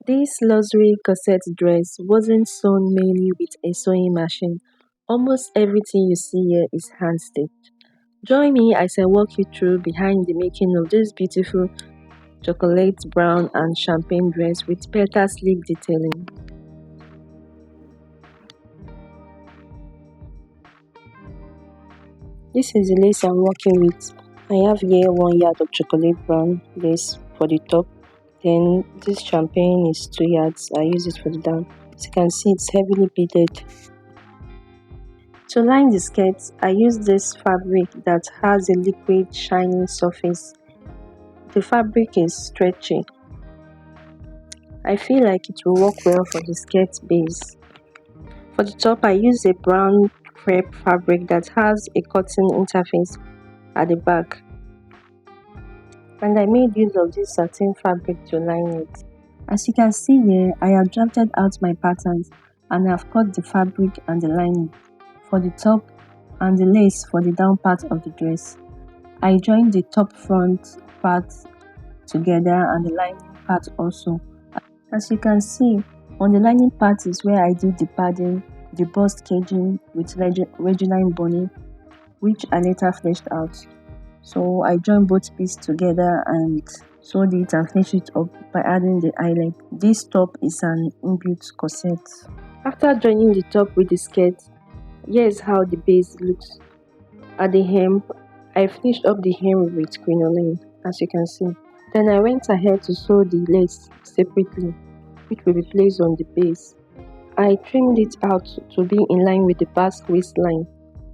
This luxury corset dress wasn't sewn mainly with a sewing machine. Almost everything you see here is hand stitched. Join me as I walk you through behind the making of this beautiful chocolate brown and champagne dress with petal sleeve detailing. This is the lace I'm working with. I have here 1 yard of chocolate brown lace for the top. Then this champagne is 2 yards. I use it for the down. As you can see, it's heavily beaded. To line the skirt, I use this fabric that has a liquid shiny surface. The fabric is stretchy. I feel like it will work well for the skirt base. For the top, I use a brown crepe fabric that has a cotton interface at the back. And I made use of this satin fabric to line it. As you can see here, I have drafted out my patterns and I have cut the fabric and the lining for the top and the lace for the down part of the dress. I joined the top front part together and the lining part also. As you can see, on the lining part is where I did the padding, the bust caging with Regina boning, which I later fleshed out. So I joined both pieces together and sewed it and finished it up by adding the eyelet. This top is an inbuilt corset. After joining the top with the skirt, here's how the base looks. At the hem, I finished up the hem with crinoline, as you can see. Then I went ahead to sew the lace separately, which will be placed on the base. I trimmed it out to be in line with the back waistline.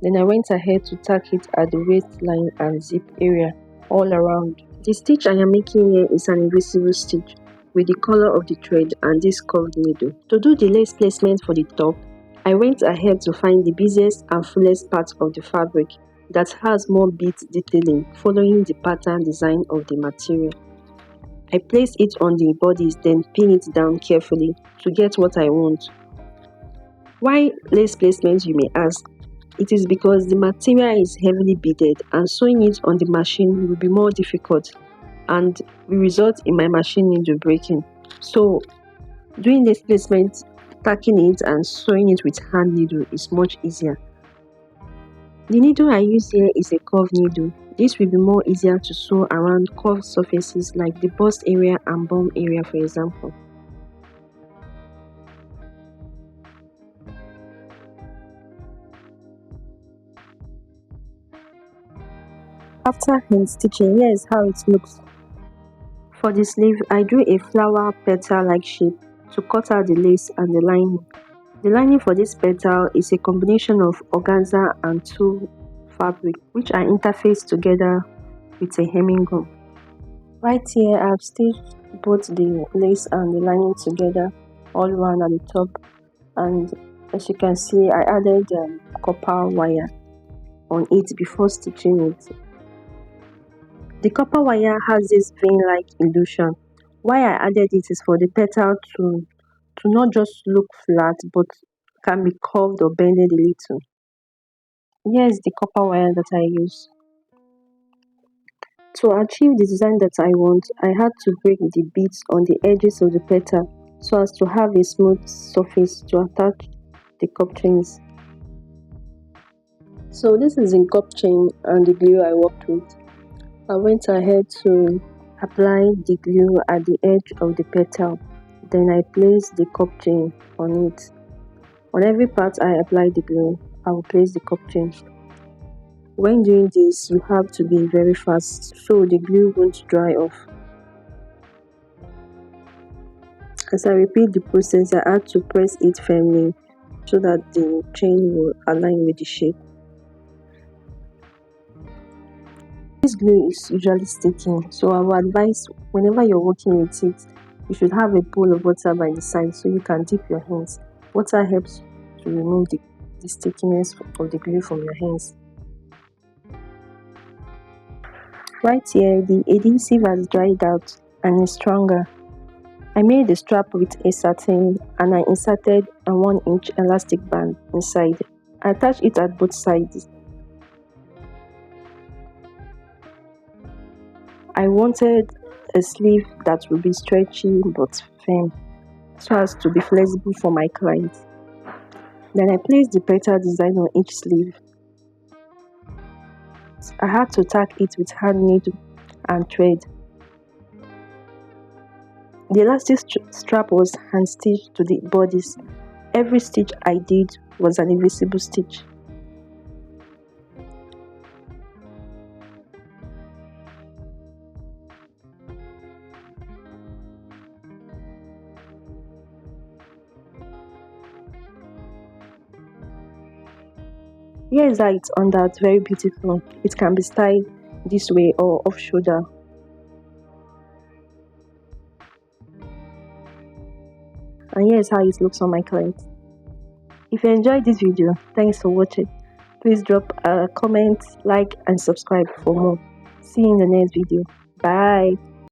Then I went ahead to tack it at the waistline and zip area all around. The stitch I am making here is an invisible stitch with the color of the thread and this curved needle. To do the lace placement for the top, I went ahead to find the busiest and fullest part of the fabric that has more bead detailing following the pattern design of the material. I place it on the bodice, then pin it down carefully to get what I want. Why lace placement, you may ask? It is because the material is heavily beaded and sewing it on the machine will be more difficult and will result in my machine needle breaking. So doing lace placement, tacking it and sewing it with hand needle is much easier. The needle I use here is a curved needle. This will be more easier to sew around curved surfaces like the bust area and bum area, for example. After hand stitching, here is how it looks. For the sleeve, I drew a flower petal-like shape to cut out the lace and the lining. The lining for this petal is a combination of organza and tulle fabric, which I interfaced together with a hemming gun. Right here, I've stitched both the lace and the lining together all around at the top, and as you can see, I added copper wire on it before stitching it. The copper wire has this vein-like illusion. Why I added it is for the petal to not just look flat but can be curved or bended a little. Here's the copper wire that I use. To achieve the design that I want, I had to break the beads on the edges of the petal so as to have a smooth surface to attach the cup chains. So this is the cup chain and the glue I worked with. I went ahead to apply the glue at the edge of the petal. Then I placed the cup chain on it. On every part I apply the glue, I will place the cup chain. When doing this, you have to be very fast so the glue won't dry off. As I repeat the process, I had to press it firmly so that the chain will align with the shape. This glue is usually sticking, so I would advise whenever you're working with it, you should have a bowl of water by the side so you can dip your hands. Water helps to remove the stickiness of the glue from your hands. Right here, the adhesive has dried out and is stronger. I made the strap with a satin and I inserted a 1-inch elastic band inside. I attached it at both sides. I wanted a sleeve that would be stretchy but firm. so as to be flexible for my clients. Then I placed the petal design on each sleeve. I had to tack it with hand needle and thread. The elastic strap was hand stitched to the bodice. Every stitch I did was an invisible stitch. Here is how it's under. It's very beautiful. It can be styled this way or off shoulder. And here's how it looks on my client. If you enjoyed this video, thanks for watching. Please drop a comment, like and subscribe for more. See you in the next video. Bye.